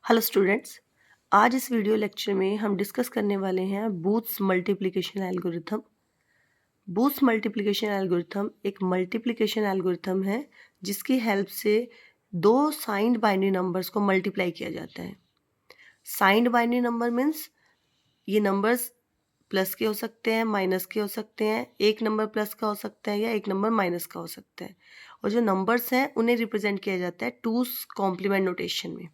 Hello students. आज इस video lecture में हम डिस्कस करने वाले हैं booths multiplication algorithm. Booths multiplication algorithm एक मल्टीप्लिकेशन एल्गोरिथम है जिसकी हेल्प से दो साइंड बाइनरी नंबर्स को मल्टीप्लाई किया जाता है। साइंड बाइनरी नंबर मीन्स ये नंबर्स प्लस के हो सकते हैं, माइनस के हो सकते हैं, एक नंबर प्लस का हो सकता है या एक नंबर माइनस का हो सकता है। और जो नंबर्स हैं उन्हें रिप्रेजेंट किया जाता है टूस कॉम्प्लीमेंट नोटेशन में।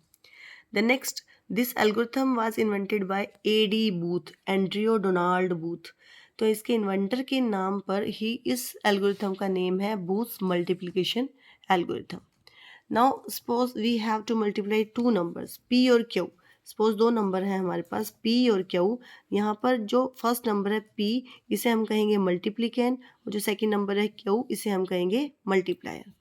The next, this algorithm was invented by A.D. Booth, एंड्रियो Donald booth. तो इसके इन्वेंटर के नाम पर ही इस एल्गोरिथम का नेम है booth's multiplication algorithm. Now suppose we have to multiply two numbers P और Q। सपोज दो नंबर हैं हमारे पास P और Q। यहाँ पर जो फर्स्ट नंबर है P इसे हम कहेंगे मल्टीप्लिकेंट और जो सेकंड नंबर है Q इसे हम कहेंगे मल्टीप्लायर।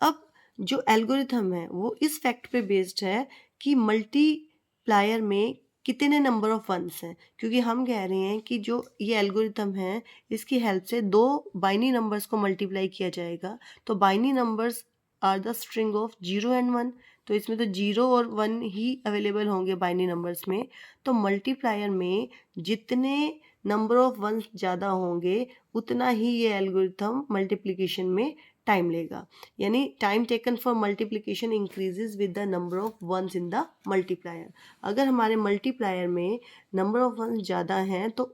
अब जो एल्गोरिथम है वो इस फैक्ट पे बेस्ड है कि मल्टीप्लायर में कितने नंबर ऑफ वंस हैं, क्योंकि हम कह रहे हैं कि जो ये एल्गोरिथम है इसकी हेल्प से दो बाइनरी नंबर्स को मल्टीप्लाई किया जाएगा। तो binary numbers are the string of 0 and 1। तो इसमें तो 0 और 1 ही अवेलेबल होंगे बाइनरी नंबर्स में। तो मल्टीप्लायर में जितने नंबर ऑफ वंस ज़्यादा होंगे उतना ही ये एल्गोरिथम मल्टीप्लिकेशन में टाइम लेगा। यानी time taken for multiplication increases with the number of ones in the multiplier. अगर हमारे मल्टीप्लायर में नंबर ऑफ वंस ज़्यादा हैं तो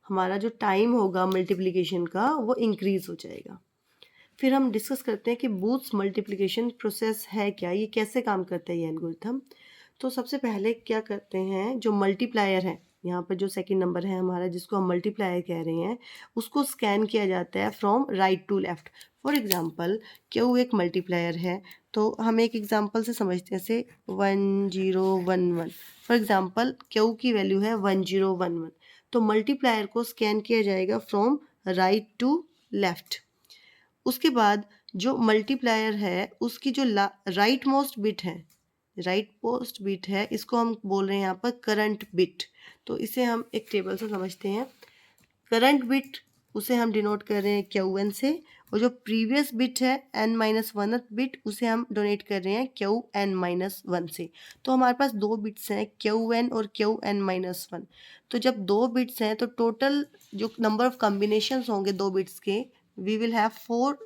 हमारा जो टाइम होगा मल्टीप्लिकेशन का वो इंक्रीज हो जाएगा। फिर हम डिस्कस करते हैं कि बूथ्स मल्टीप्लिकेशन प्रोसेस है क्या, ये कैसे काम करता है ये एल्गोरिथम। तो सबसे पहले क्या करते हैं, जो मल्टीप्लायर है यहाँ पर जो सेकंड नंबर है हमारा जिसको हम मल्टीप्लायर कह रहे हैं उसको स्कैन किया जाता है from right to left. For example Q एक मल्टीप्लायर है तो हम एक एग्जांपल से समझते हैं, जैसे 1011। फॉर एग्जांपल क्यू की वैल्यू है 1011। तो मल्टीप्लायर को स्कैन किया जाएगा फ्रॉम राइट टू लेफ्ट। उसके बाद जो मल्टीप्लायर है उसकी जो राइट मोस्ट बिट है, राइट मोस्ट बिट है इसको हम बोल रहे हैं यहाँ पर करंट बिट। तो इसे हम एक टेबल से समझते हैं। करंट बिट उसे हम डिनोट कर रहे हैं क्यू एन से, और जो प्रीवियस बिट है n-1 बिट उसे हम डोनेट कर रहे हैं क्यू n-1 से। तो हमारे पास दो बिट्स हैं क्यू एन और क्यू n-1। तो जब दो बिट्स हैं तो टोटल जो नंबर ऑफ कॉम्बिनेशंस होंगे दो बिट्स के, we will have 4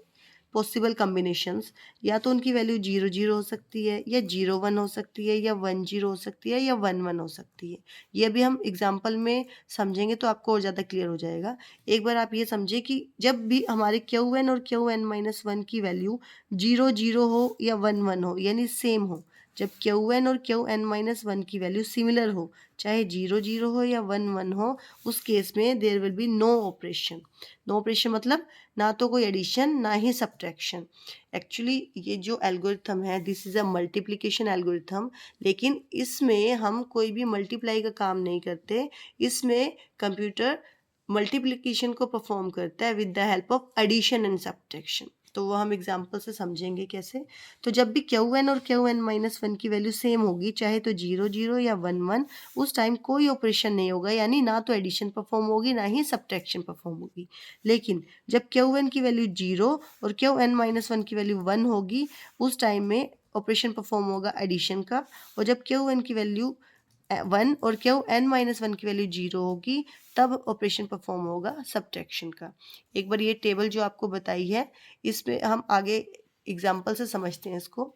possible combinations. या तो उनकी वैल्यू 0 0 हो सकती है या 0 1 हो सकती है या 1 0 हो सकती है या 1 1 हो सकती है। ये भी हम एग्जांपल में समझेंगे तो आपको और ज़्यादा क्लियर हो जाएगा। एक बार आप ये समझे कि जब भी हमारे क्यू एन और क्यू n-1 की वैल्यू 0 0 हो या 1 1 हो यानी सेम हो, जब क्यू एन और क्यू n-1 की वैल्यू सिमिलर हो, चाहे 0 0 हो या 1 1 हो, उस केस में there will be no operation. No operation मतलब ना तो कोई एडिशन ना ही सब्ट्रैक्शन। एक्चुअली ये जो एल्गोरिथम है this is a multiplication algorithm, लेकिन इसमें हम कोई भी मल्टीप्लाई का काम नहीं करते। इसमें कंप्यूटर मल्टीप्लिकेशन को परफॉर्म करता है with the help of addition and subtraction. तो वो हम एग्जांपल से समझेंगे कैसे। तो जब भी क्यू एन और क्यू n-1 की वैल्यू सेम होगी, चाहे तो 0 0 या 1 1, उस टाइम कोई ऑपरेशन नहीं होगा, यानी ना तो एडिशन परफॉर्म होगी ना ही सब्ट्रैक्शन परफॉर्म होगी। लेकिन जब क्यू एन की वैल्यू 0 और क्यू n-1 की वैल्यू 1 होगी, उस टाइम में ऑपरेशन परफॉर्म होगा एडिशन का। और जब क्यू एन की वैल्यू 1 और क्यू n-1 की वैल्यू 0 होगी तब ऑपरेशन परफॉर्म होगा सब्ट्रैक्शन का। एक बार ये टेबल जो आपको बताई है इसमें हम आगे एग्जाम्पल से समझते हैं इसको।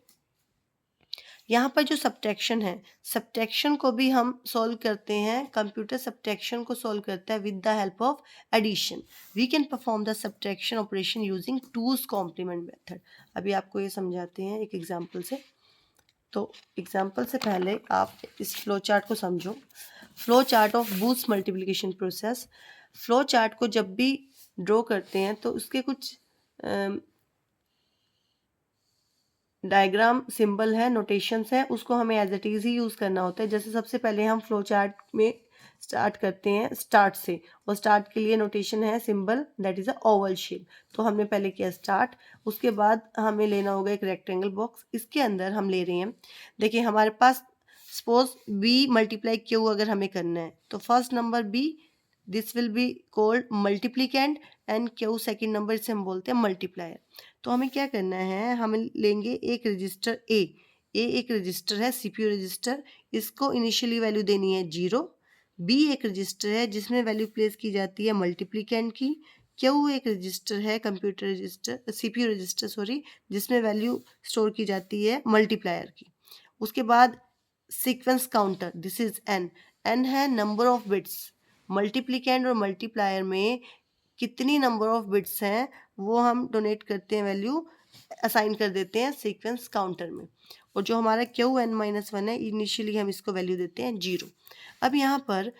यहाँ पर जो सब्ट्रैक्शन है, सब्ट्रैक्शन को भी हम सॉल्व करते हैं, कंप्यूटर सब्ट्रैक्शन को सॉल्व करता है with the help of addition. We can perform the subtraction operation using two's complement method. अभी आपको ये समझाते हैं एक एग्जाम्पल से। तो एग्जाम्पल से पहले आप इस फ्लो चार्ट को समझो। Flow chart of booths multiplication process. Flow chart को जब भी ड्रॉ करते हैं तो उसके कुछ डायग्राम सिंबल है, नोटेशंस है, उसको हमें एज इट इज़ ही यूज़ करना होता है। जैसे सबसे पहले हम फ्लो चार्ट में स्टार्ट करते हैं स्टार्ट से, और स्टार्ट के लिए नोटेशन है symbol that is a Oval shape. तो हमने पहले किया स्टार्ट, उसके बाद हमें लेना होगा एक रेक्टेंगल बॉक्स, इसके अंदर हम ले रहे हैं। देखिए हमारे पास सपोज बी मल्टीप्लाई क्यू अगर हमें करना है तो first number B this will be called multiplicand and Q second number से हम बोलते हैं मल्टीप्लायर। तो हमें क्या करना है, हम लेंगे एक रजिस्टर ए। ए एक रजिस्टर है सीपीयू रजिस्टर, इसको इनिशियली वैल्यू देनी है 0। बी एक रजिस्टर है जिसमें वैल्यू प्लेस की जाती है मल्टीप्लिकेंड की। क्यू एक रजिस्टर है computer register CPU register sorry, जिसमें वैल्यू स्टोर की जाती है मल्टीप्लायर की। उसके बाद sequence counter, this is an है नंबर ऑफ बिट्स। मल्टीप्लिकेंड और मल्टीप्लायर में कितनी नंबर ऑफ बिट्स हैं वो हम डोनेट करते हैं, वैल्यू असाइन कर देते हैं सीक्वेंस काउंटर में। और जो हमारा क्यू एन माइनस वन है इनिशियली हम इसको वैल्यू देते हैं 0। अब यहाँ पर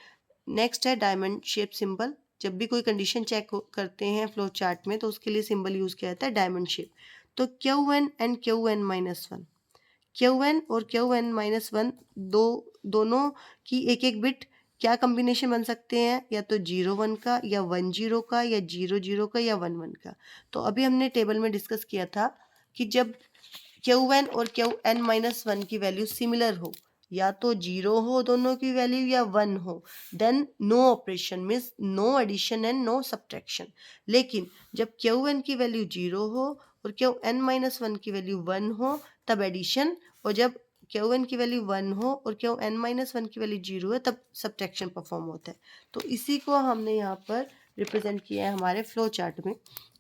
नेक्स्ट है डायमंड शेप सिंबल। जब भी कोई कंडीशन चेक करते हैं फ्लो चार्ट में तो उसके लिए सिंबल यूज किया जाता है डायमंड शेप। तो Q n and Q n minus one, Q n और क्यू एन माइनस वन दोनों की एक एक बिट क्या कॉम्बिनेशन बन सकते हैं, या तो 0 1 का या 1 0 का या 0 0 का या 1 1 का। तो अभी हमने टेबल में डिस्कस किया था कि जब क्यू एन और क्यू एन माइनस वन की वैल्यू सिमिलर हो, या तो 0 हो दोनों की वैल्यू या 1 हो, then no operation means no addition and no subtraction. लेकिन जब क्यू एन की वैल्यू 0 हो और क्यू एन माइनस वन की वैल्यू 1 हो तब एडिशन, और जब क्यू एन की वैल्यू 1 हो और क्यू एन माइनस वन की वैल्यू 0 है तब सब्ट्रैक्शन परफॉर्म होता है। तो इसी को हमने यहाँ पर रिप्रेजेंट किया है हमारे फ्लो चार्ट में।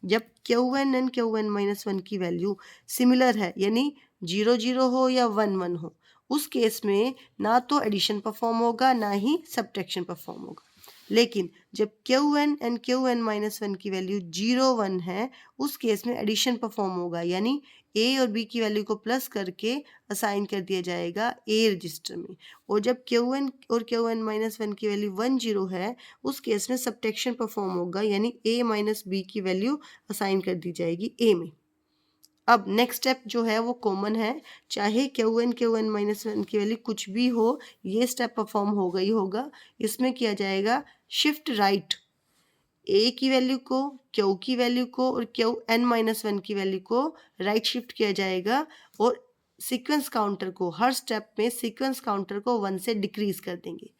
जब Q n and Q n minus one की वैल्यू सिमिलर है, यानी 0 0 हो या 1 1 हो, उस केस में ना तो एडिशन परफॉर्म होगा ना ही सब्ट्रैक्शन परफॉर्म होगा। लेकिन जब Q n and Q n minus one की वैल्यू 0 1 है, उस केस में एडिशन परफॉर्म होगा, यानी ए और बी की वैल्यू को प्लस करके असाइन कर दिया जाएगा ए रजिस्टर में। और जब क्यू एन और क्यू एन माइनस वन की वैल्यू 1 0 है, उस केस में सब्ट्रैक्शन परफॉर्म होगा, यानी ए माइनस बी की वैल्यू असाइन कर दी जाएगी ए में। अब नेक्स्ट स्टेप जो है वो कॉमन है, चाहे क्यू एन माइनस वन की वैल्यू कुछ भी हो, ये स्टेप परफॉर्म होगा ही होगा। इसमें किया जाएगा शिफ्ट राइट, ए की वैल्यू को, क्यू की वैल्यू को और क्यू एन माइनस वन की वैल्यू को राइट शिफ्ट किया जाएगा, और सीक्वेंस काउंटर को हर स्टेप में सीक्वेंस काउंटर को 1 से डिक्रीज कर देंगे।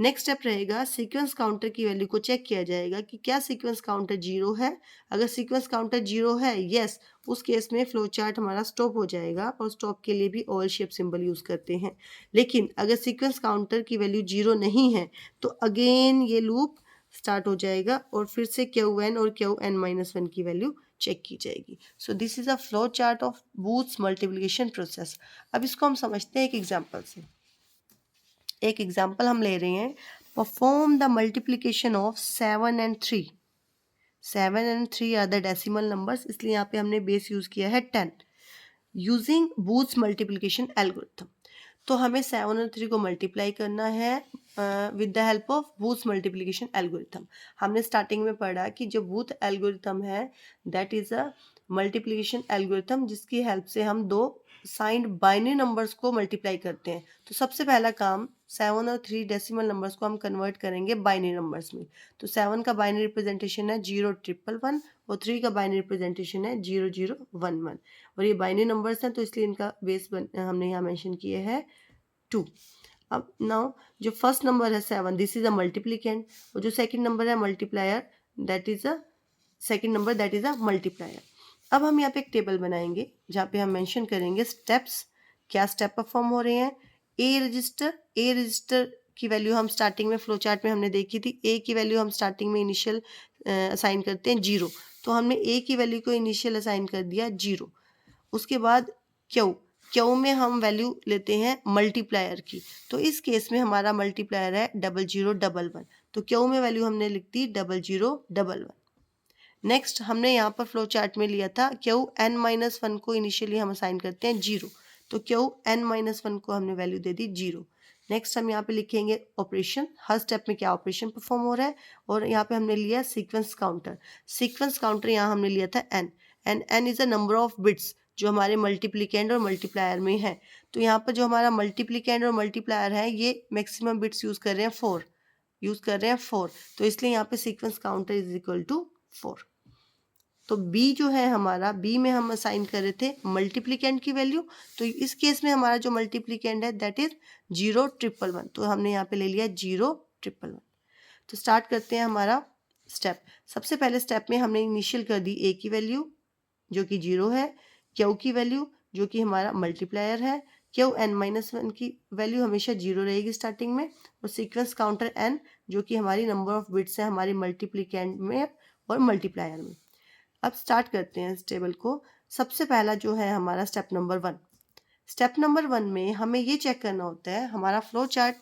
नेक्स्ट स्टेप रहेगा सीक्वेंस काउंटर की वैल्यू को चेक किया जाएगा कि क्या सीक्वेंस काउंटर 0 है। अगर सीक्वेंस काउंटर 0 है, यस, उस केस में फ्लो चार्ट हमारा स्टॉप हो जाएगा, और स्टॉप के लिए भी ओवल शेप सिंबल यूज करते हैं। लेकिन अगर सीक्वेंस काउंटर की वैल्यू 0 नहीं है तो अगेन ये लूप स्टार्ट हो जाएगा और फिर से क्यू एन और क्यू एन माइनस वन की वैल्यू चेक की जाएगी। So this is a flow chart of booths multiplication process. अब इसको हम समझते हैं एक एग्जांपल से। एक एग्जांपल हम ले रहे हैं, perform the multiplication of 7 and 3। 7 and 3 are the decimal numbers, इसलिए यहाँ पे हमने बेस यूज किया है 10 यूजिंग बूथ्स मल्टीप्लिकेशन एल्गोरिथम। तो हमें 7 और 3 को मल्टीप्लाई करना है with the help of booth multiplication algorithm. हमने स्टार्टिंग में पढ़ा कि जो बूथ एल्गोरिथम है that is a multiplication algorithm, जिसकी हेल्प से हम दो साइंड बाइनरी नंबर्स को मल्टीप्लाई करते हैं। तो सबसे पहला काम 7 और 3 डेसिमल नंबर्स को हम कन्वर्ट करेंगे बाइनरी नंबर्स में। तो 7 का बाइनरी रिप्रेजेंटेशन है 0 1 1 1 और 3 का बाइनरी रिप्रेजेंटेशन है 0 0 1 1। और ये बाइनरी नंबर्स हैं तो इसलिए इनका बेस हमने यहाँ मेंशन किए हैं 2। अब नाउ जो फर्स्ट नंबर है 7, दिस इज अ मल्टीप्लिकेंड, और जो सेकंड नंबर है multiplier, that is a second number that is a multiplier. अब हम यहाँ पे एक टेबल बनाएंगे जहाँ पे हम मेंशन करेंगे स्टेप्स, क्या स्टेप परफॉर्म हो रहे हैं। ए रजिस्टर की वैल्यू हम स्टार्टिंग में फ्लो चार्ट में हमने देखी थी, ए की वैल्यू हम स्टार्टिंग में इनिशियल असाइन करते हैं 0, तो हमने ए की वैल्यू को इनिशियल असाइन कर दिया 0। उसके बाद क्यू में हम वैल्यू लेते हैं मल्टीप्लायर की, तो इस केस में हमारा मल्टीप्लायर है 0 0 1 1, तो क्यू में वैल्यू हमने लिख दी 0 0 1 1। नेक्स्ट हमने यहाँ पर फ्लो चार्ट में लिया था क्यू एन माइनस वन को इनिशियली हम असाइन करते हैं 0, तो क्यू एन माइनस वन को हमने वैल्यू दे दी 0। नेक्स्ट हम यहाँ पे लिखेंगे ऑपरेशन, हर स्टेप में क्या ऑपरेशन परफॉर्म हो रहा है, और यहाँ पे हमने लिया सीक्वेंस काउंटर यहाँ हमने लिया था n is a number of bits जो हमारे मल्टीप्लिकेंड और मल्टीप्लायर में है। तो यहाँ पर जो हमारा मल्टीप्लिकेंड और मल्टीप्लायर है ये मैक्सिमम बिट्स यूज कर रहे हैं 4, तो इसलिए यहाँ पे sequence counter is equal to 4। तो बी जो है हमारा, बी में हम असाइन कर रहे थे मल्टीप्लिकेंड की वैल्यू, तो इस केस में हमारा जो मल्टीप्लिकेंड है दैट इज 0 1 1 1, तो हमने यहाँ पे ले लिया 0 1 1 1। तो स्टार्ट करते हैं हमारा स्टेप। सबसे पहले स्टेप में हमने इनिशियल कर दी ए की वैल्यू जो कि 0 है, क्यू की वैल्यू जो कि हमारा मल्टीप्लायर है, क्यू एन माइनस वन की वैल्यू हमेशा 0 रहेगी स्टार्टिंग में, और सीक्वेंस काउंटर एन जो कि हमारी नंबर ऑफ बिट्स है हमारी मल्टीप्लिकेंड में और मल्टीप्लायर में। अब स्टार्ट करते हैं इस टेबल को। सबसे पहला जो है हमारा स्टेप नंबर 1। स्टेप नंबर 1 में हमें ये चेक करना होता है हमारा फ्लो चार्ट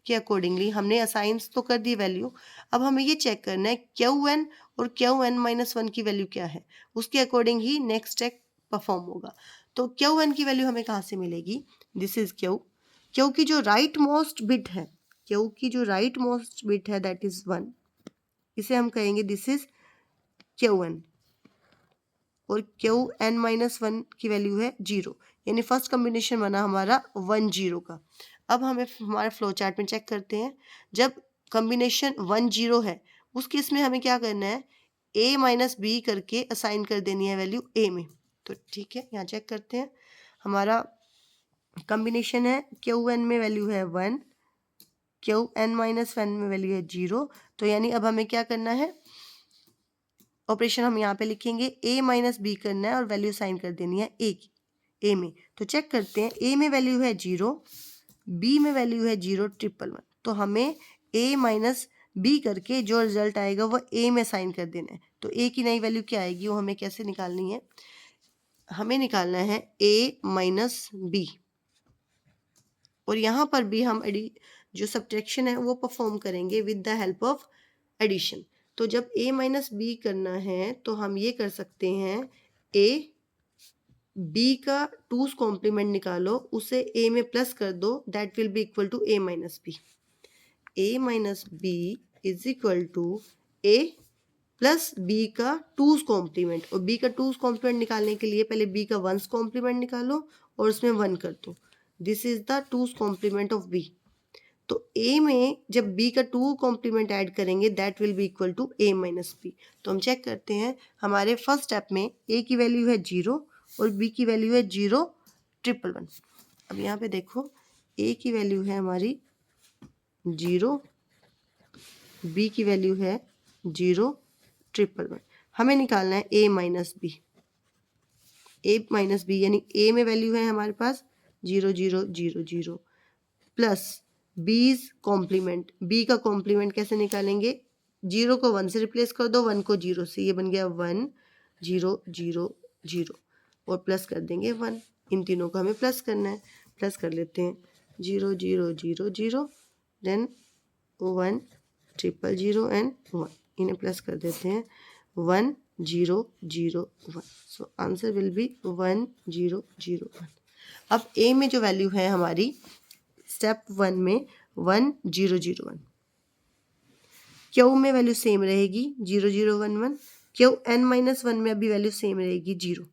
के अकॉर्डिंगली हमने असाइंस तो कर दी वैल्यू। अब हमें ये चेक करना है क्यू एन और क्यू एन माइनस वन की वैल्यू क्या है, उसके अकॉर्डिंग ही नेक्स्ट स्टेप परफॉर्म होगा। तो क्यू एन की वैल्यू हमें कहाँ से मिलेगी? This is Q. क्यू की जो राइट मोस्ट बिट है, क्यू की जो राइट मोस्ट बिट है दैट इज 1, इसे हम कहेंगे दिस इज क्यू एन। और क्यू एन माइनस वन की वैल्यू है 0, यानी फर्स्ट कॉम्बिनेशन बना हमारा 1 0 का। अब हमें हमारे फ्लो चार्ट में चेक करते हैं, जब कॉम्बिनेशन 1 0 है उस केस में हमें क्या करना है, a माइनस बी करके असाइन कर देनी है वैल्यू a में। तो ठीक है, यहाँ चेक करते हैं हमारा कॉम्बिनेशन है क्यू एन में वैल्यू है 1, क्यू एन माइनस वन में वैल्यू है 0। तो यानी अब हमें क्या करना है, ऑपरेशन हम यहाँ पे लिखेंगे a माइनस बी करना है और वैल्यू साइन कर देनी है a की, a में। तो चेक करते हैं, a में वैल्यू है 0, b में वैल्यू है 0 ट्रिपल वन। तो हमें a माइनस बी करके जो रिजल्ट आएगा वो a में साइन कर देना है। तो a की नई वैल्यू क्या आएगी वो हमें कैसे निकालनी है, हमें निकालना है a माइनस बी, और यहाँ पर भी हम जो सब्ट्रैक्शन है वो परफॉर्म करेंगे with the help of addition. तो जब a माइनस बी करना है तो हम ये कर सकते हैं, a b का 2's कॉम्प्लीमेंट निकालो, उसे a में प्लस कर दो, that will be equal to a minus B. a minus B is equal to a plus b का 2's कॉम्प्लीमेंट, और b का 2's कॉम्प्लीमेंट निकालने के लिए पहले b का 1's कॉम्प्लीमेंट निकालो और उसमें 1 कर दो। This is the 2's complement of b। तो a में जब b का 2 कॉम्प्लीमेंट ऐड करेंगे that will be equal to a minus B. तो हम चेक करते हैं, हमारे फर्स्ट स्टेप में a की वैल्यू है 0 और b की वैल्यू है 0 ट्रिपल वन। अब यहाँ पे देखो, a की वैल्यू है हमारी 0, b की वैल्यू है 0 ट्रिपल वन। हमें निकालना है a minus B, a minus B यानी a में वैल्यू है हमारे पास 0 0 0 0 प्लस बीज कॉम्प्लीमेंट। बी का कॉम्प्लीमेंट कैसे निकालेंगे, 0 को 1 से रिप्लेस कर दो, 1 को 0 से, ये बन गया 1 0 0 0 और प्लस कर देंगे 1। इन तीनों को हमें प्लस करना है, प्लस कर लेते हैं 0 0 0 0 देन 1 ट्रिपल 0 एंड 1, इन्हें प्लस कर देते हैं 1 0 0 1। So answer will be 1 0 0 1। अब ए में जो वैल्यू है हमारी स्टेप 1 में 1 0 0 1, क्यू में वैल्यू सेम रहेगी 0 0 1 1, क्यू एन माइनस वन में अभी वैल्यू सेम रहेगी 0।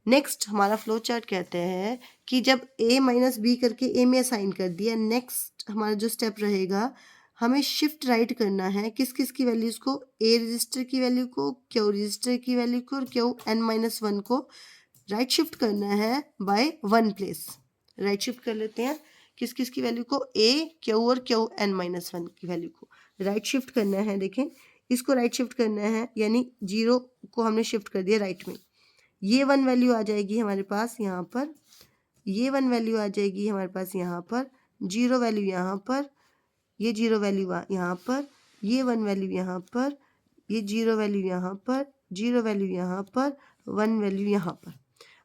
नेक्स्ट हमारा फ्लो चार्ट कहते हैं कि जब a माइनस बी करके a में असाइन कर दिया, नेक्स्ट हमारा जो स्टेप रहेगा हमें शिफ्ट राइट करना है किस किस की वैल्यूज़ को, a रजिस्टर की वैल्यू को, क्यू रजिस्टर की वैल्यू को और क्यू एन माइनस वन को राइट शिफ्ट करना है बाय 1 प्लेस। राइट शिफ्ट कर लेते हैं किस किस की वैल्यू को, a क्यू और क्यू एन माइनस वन की वैल्यू को राइट शिफ्ट करना है। देखें, इसको राइट शिफ्ट करना है यानी 0 को हमने शिफ्ट कर दिया राइट में, ये 1 वैल्यू आ जाएगी हमारे पास यहाँ पर, ये 1 वैल्यू आ जाएगी हमारे पास यहाँ पर, 0 वैल्यू यहाँ पर, ये 0 वैल्यू यहाँ पर, ये 1 वैल्यू यहाँ पर, ये 0 वैल्यू यहाँ पर, 0 वैल्यू यहाँ पर, 1 वैल्यू यहाँ पर।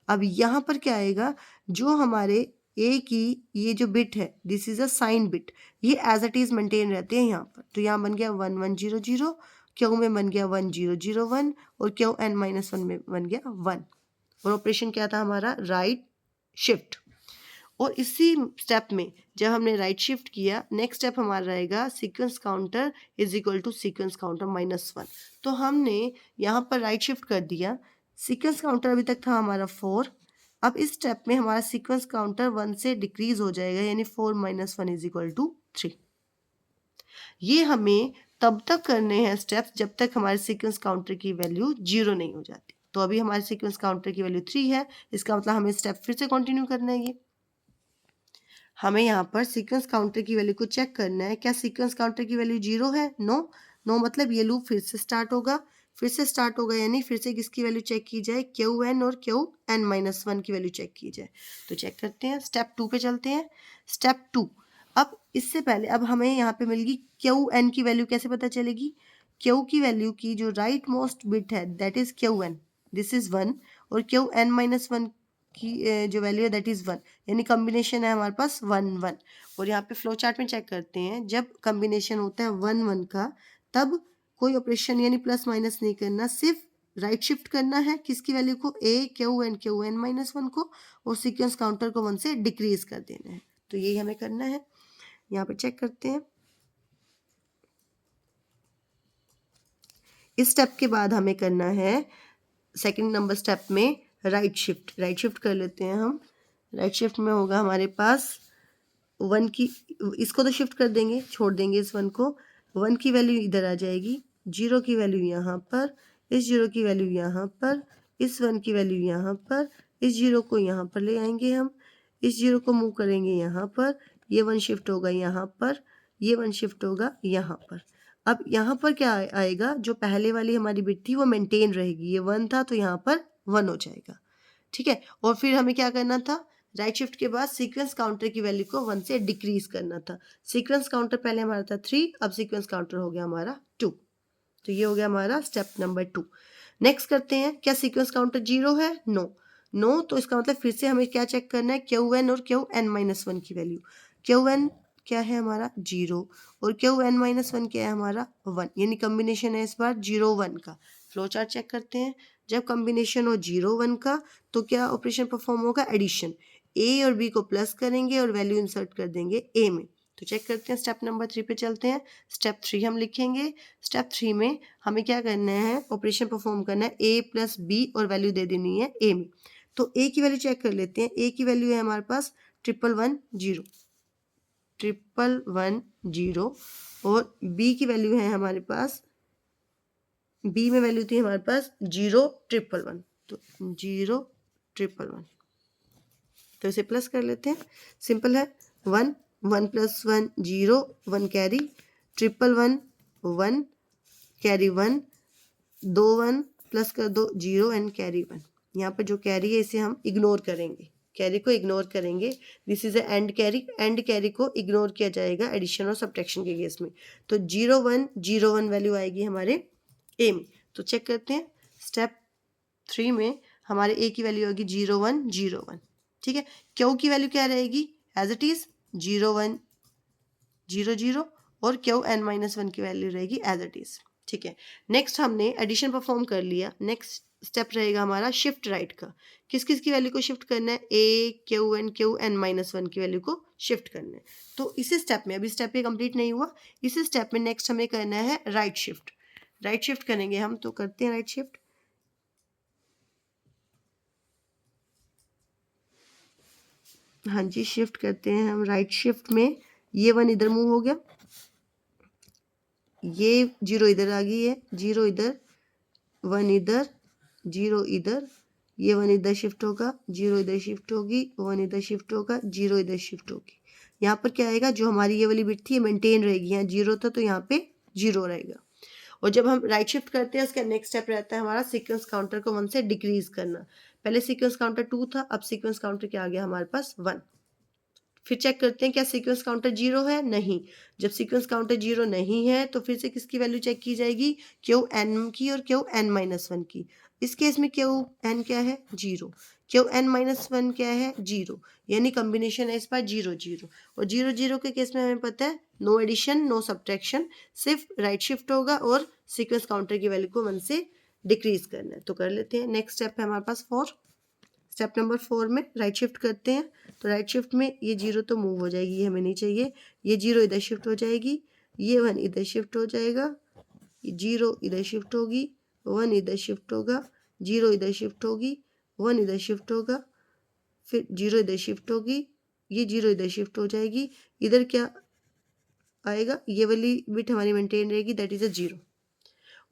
अब यहाँ पर क्या आएगा, जो हमारे a की ये जो बिट है this is a sign bit, ये एज इट इज मेंटेन रहते हैं यहाँ पर। तो यहाँ बन गया 1 1 0 0, क्यू में बन गया 1 0 0 1 और क्यू एन माइनस वन में बन गया 1। और ऑपरेशन क्या था हमारा, राइट शिफ्ट। और इसी स्टेप में जब हमने राइट शिफ्ट किया, नेक्स्ट स्टेप हमारा रहेगा sequence counter is equal to sequence counter minus one. तो हमने यहाँ पर राइट शिफ्ट कर दिया, सीक्वेंस काउंटर अभी तक था हमारा 4, अब इस स्टेप में हमारा सीक्वेंस काउंटर 1 से डिक्रीज हो जाएगा यानी 4 minus one is equal to 3। ये हमें तब तक करने हैं स्टेप्स जब तक हमारे सीक्वेंस काउंटर की वैल्यू 0 नहीं हो जाती। तो अभी हमारे सीक्वेंस काउंटर की वैल्यू 3 है, इसका मतलब हमें स्टेप फिर से कंटिन्यू करना है। ये हमें यहाँ पर सीक्वेंस काउंटर की वैल्यू को चेक करना है, क्या सीक्वेंस काउंटर की वैल्यू 0 है, नो मतलब ये लूप फिर से स्टार्ट होगा, फिर से स्टार्ट होगा, यानी फिर से किसकी वैल्यू चेक की जाए, क्यू एन और क्यू एन माइनस वन की वैल्यू चेक की जाए। तो चेक करते हैं, स्टेप 2 पे चलते हैं। स्टेप 2, अब इससे पहले अब हमें यहाँ पे मिल गई क्यू एन की वैल्यू, कैसे पता चलेगी, क्यू की वैल्यू की जो राइट मोस्ट बिट है that is Q n, this is 1, और क्यू एन माइनस वन की जो वैल्यू है दैट इज 1, यानी कॉम्बिनेशन है हमारे पास 1 1। और यहाँ पे फ्लो चार्ट में चेक करते हैं, जब कॉम्बिनेशन होता है 1 1 का तब कोई ऑपरेशन यानी प्लस माइनस नहीं करना, सिर्फ राइट शिफ्ट करना है किसकी वैल्यू को, ए क्यू एन माइनस वन को, और सीक्वेंस काउंटर को 1 से डिक्रीज कर देना है। तो यही हमें करना है। यहाँ पे चेक करते हैं, इस स्टेप के बाद हमें करना है सेकंड नंबर स्टेप में राइट शिफ्ट। राइट शिफ्ट कर लेते हैं हम। राइट शिफ्ट में होगा हमारे पास 1 की, इसको तो शिफ्ट कर देंगे, छोड़ देंगे इस 1 को, 1 की वैल्यू इधर आ जाएगी, 0 की वैल्यू यहाँ पर, इस 0 की वैल्यू यहाँ पर, इस 1 की वैल्यू यहाँ पर, इस 0 को यहाँ पर ले आएंगे हम, इस 0 को मूव करेंगे यहाँ पर, ये 1 शिफ्ट होगा यहाँ पर, ये 1 शिफ्ट होगा यहाँ पर। अब यहाँ पर क्या आएगा, जो पहले वाली हमारी बिट थी वो मेंटेन रहेगी, ये 1 था तो यहाँ पर 1 हो जाएगा, ठीक है। और फिर हमें क्या करना था, राइट शिफ्ट के बाद सीक्वेंस काउंटर की वैल्यू को 1 से डिक्रीज करना था। सीक्वेंस काउंटर पहले हमारा था 3, अब सीक्वेंस काउंटर हो गया हमारा 2। तो ये हो गया हमारा स्टेप नंबर 2। नेक्स्ट करते हैं, क्या सीक्वेंस काउंटर 0 है, नो, तो इसका मतलब फिर से हमें क्या चेक करना है, क्यू एन और क्यू एन माइनस वन की वैल्यू। क्यू एन क्या है हमारा 0, और क्यू एन माइनस वन क्या है हमारा 1, यानी कॉम्बिनेशन है इस बार 0 1 का। फ्लो चार्ट चेक करते हैं, जब कॉम्बिनेशन हो 0 1 का तो क्या ऑपरेशन परफॉर्म होगा, एडिशन, ए और बी को प्लस करेंगे और वैल्यू इंसर्ट कर देंगे ए में। तो चेक करते हैं, स्टेप नंबर 3 पे चलते हैं। स्टेप 3 हम लिखेंगे। स्टेप 3 में हमें क्या करना है, ऑपरेशन परफॉर्म करना है, ए प्लस बी और वैल्यू दे देनी है ए में। तो ए की वैल्यू चेक कर लेते हैं, ए की वैल्यू है हमारे पास 1 1 0, और बी की वैल्यू है हमारे पास, बी में वैल्यू थी हमारे पास 0 1 1, तो 0 1 1, तो इसे प्लस कर लेते हैं, सिंपल है। 1 1 + 1 0, 1 कैरी, 1 1 1 कैरी 1, 2 1 प्लस कर दो 0 एंड कैरी 1। यहाँ पर जो कैरी है इसे हम इग्नोर करेंगे, कैरी को इग्नोर करेंगे, this is and carry, and carry को इग्नोर किया जाएगा एडिशन और सब्ट्रैक्शन के केस में। तो 0 1 0 1 वैल्यू आएगी हमारे ए में। तो चेक करते हैं, स्टेप 3 में हमारे ए की वैल्यू होगी 0 1 0 1, ठीक है। क्यू की वैल्यू क्या रहेगी, एज इट इज 0 1 0 0, और क्यू एन माइनस वन की वैल्यू रहेगी एज इट इज, ठीक है। नेक्स्ट हमने एडिशन परफॉर्म कर लिया, नेक्स्ट स्टेप रहेगा हमारा शिफ्ट राइट का। किस किस की वैल्यू को शिफ्ट करना है, ए क्यू एन माइनस वन की वैल्यू को शिफ्ट करना है। तो इसी स्टेप में, अभी स्टेप ये कंप्लीट नहीं हुआ, इसी स्टेप में नेक्स्ट हमें करना है राइट शिफ्ट। राइट शिफ्ट करेंगे हम, तो करते हैं राइट शिफ्ट। हाँ जी, शिफ्ट करते हैं हम राइट शिफ्ट में। ये 1 इधर मूव हो गया, ये 0 इधर आ गई है, 0 इधर, 1 इधर, 0 इधर, ये 1 इधर शिफ्ट होगा, 0 इधर शिफ्ट होगी, 1 इधर शिफ्ट होगा, 0 इधर शिफ्ट होगी। यहाँ पर क्या आएगा, जो हमारी ये वाली बिट थी ये मेंटेन रहेगी, यहाँ 0 था तो यहाँ पे 0 रहेगा। और जब हम राइट शिफ्ट करते हैं उसका नेक्स्ट स्टेप रहता है हमारा सीक्वेंस काउंटर को 1 से डिक्रीज करना। पहले सीक्वेंस काउंटर 2 था, अब सीक्वेंस काउंटर क्या आ गया हमारे पास 1। फिर चेक करते हैं क्या सीक्वेंस काउंटर 0 है, नहीं। जब सीक्वेंस काउंटर 0 नहीं है तो फिर से किसकी वैल्यू चेक की जाएगी, क्यू एन की और क्यू एन माइनस वन की। इस केस में क्यू एन क्या है 0, क्यू एन माइनस वन क्या है 0, यानी कॉम्बिनेशन है इस बार 0 0। और 0 0 के केस में हमें पता है नो एडिशन नो सब्ट्रैक्शन, सिर्फ राइट शिफ्ट होगा और सीक्वेंस काउंटर की वैल्यू को 1 से डिक्रीज करना है। तो कर लेते हैं, नेक्स्ट स्टेप है हमारे पास 4। स्टेप नंबर 4 में राइट शिफ्ट करते हैं। तो राइट शिफ्ट में ये 0 तो मूव हो जाएगी, ये हमें नहीं चाहिए, ये 0 इधर शिफ्ट हो जाएगी, ये 1 इधर शिफ्ट हो जाएगा, 0 इधर शिफ्ट होगी, 1 इधर शिफ्ट होगा, 0 इधर शिफ्ट होगी, 1 इधर शिफ्ट होगा, फिर 0 इधर शिफ्ट होगी, ये 0 इधर शिफ्ट हो जाएगी, इधर क्या आएगा, ये वाली बिट हमारी मेंटेन रहेगी, दैट इज अ 0।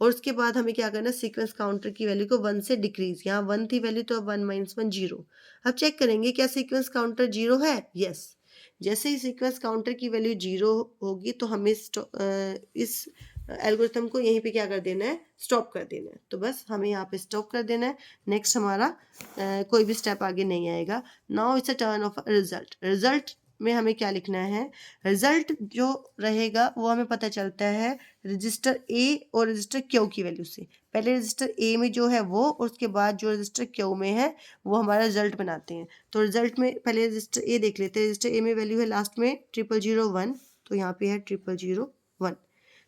और उसके बाद हमें क्या करना है, सीक्वेंस काउंटर की वैल्यू को 1 से डिक्रीज, यहाँ 1 थी वैल्यू तो अब 1 - 1 0। अब चेक करेंगे क्या सीक्वेंस काउंटर 0 है, यस। जैसे ही सीक्वेंस काउंटर की वैल्यू 0 होगी तो हमें इस एल्गोरिथम को यहीं पे क्या कर देना है, स्टॉप कर देना है। तो बस हमें यहाँ पे स्टॉप कर देना है, नेक्स्ट हमारा कोई भी स्टेप आगे नहीं आएगा। Now it's a turn off result. Result में हमें क्या लिखना है, रिजल्ट जो रहेगा वो हमें पता चलता है रजिस्टर ए और रजिस्टर क्यू की वैल्यू से। पहले रजिस्टर ए में जो है वो, और उसके बाद जो रजिस्टर क्यू में है वो हमारा रिजल्ट बनाते हैं। तो रिजल्ट में पहले रजिस्टर ए देख लेते हैं। रजिस्टर ए में वैल्यू है लास्ट में 0001, तो यहाँ पे है 0001।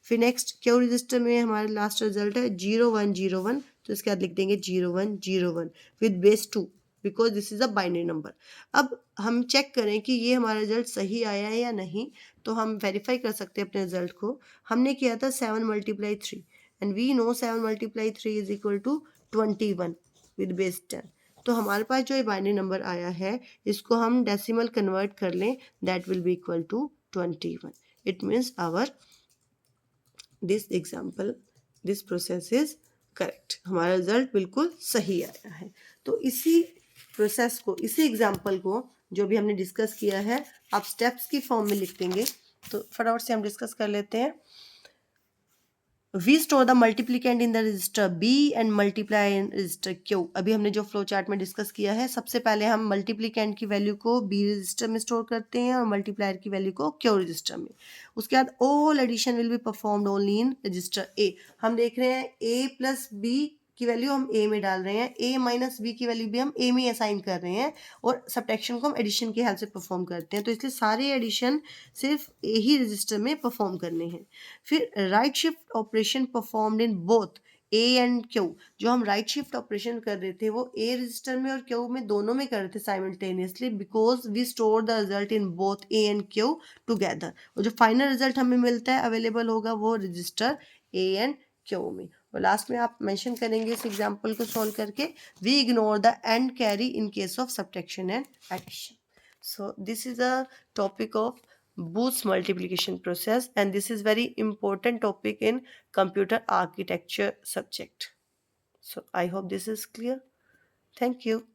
फिर नेक्स्ट क्यू रजिस्टर में हमारा लास्ट रिजल्ट है 0101, तो इसके बाद लिख देंगे 0101 with base 2, because this is a binary number. अब हम चेक करें कि ये हमारा रिजल्ट सही आया है या नहीं, तो हम वेरीफाई कर सकते हैं अपने रिजल्ट को। हमने किया था 7 × 3 and we know 7 × 3 is equal to 21 with base 10। तो हमारे पास जो ये बाइनरी नंबर आया है इसको हम डेसिमल कन्वर्ट कर लें, that will be equal to 21। It means our this example, this process is correct. हमारा रिजल्ट बिल्कुल सही आया है। तो इसी प्रोसेस को, इसी एग्जाम्पल को जो भी हमने डिस्कस किया है, आप स्टेप्स की फॉर्म में लिख देंगे। तो फटाफट से हम डिस्कस कर लेते हैं। We store the multiplicand in the register B and multiply in register Q. अभी हमने जो फ्लो चार्ट में डिस्कस किया है, सबसे पहले हम मल्टीप्लिकेंट की वैल्यू को बी रजिस्टर में स्टोर करते हैं और मल्टीप्लायर की वैल्यू को क्यू रजिस्टर में। उसके बाद all addition will be performed only in register A. हम देख रहे हैं ए प्लस बी की वैल्यू हम ए में डाल रहे हैं, ए माइनस बी की वैल्यू भी हम ए में असाइन कर रहे हैं, और सब्ट्रैक्शन को हम एडिशन की हेल्प से परफॉर्म करते हैं। तो इसलिए सारे एडिशन सिर्फ ए ही रजिस्टर में परफॉर्म करने हैं। फिर right shift operation performed in both A and Q. जो हम राइट शिफ्ट ऑपरेशन कर रहे थे वो ए रजिस्टर में और क्यू में दोनों में कर रहे थे simultaneously, because we store the result in both A and Q together. और जो फाइनल रिजल्ट हमें मिलता है, अवेलेबल होगा, वो रजिस्टर ए एंड क्यू में। और लास्ट में आप मेंशन करेंगे इस एग्जांपल को सॉल्व करके, we ignore the end carry in case of subtraction and addition. So this is a topic of Booth's multiplication process, and this is very important topic in computer architecture subject. So I hope this is clear. Thank you.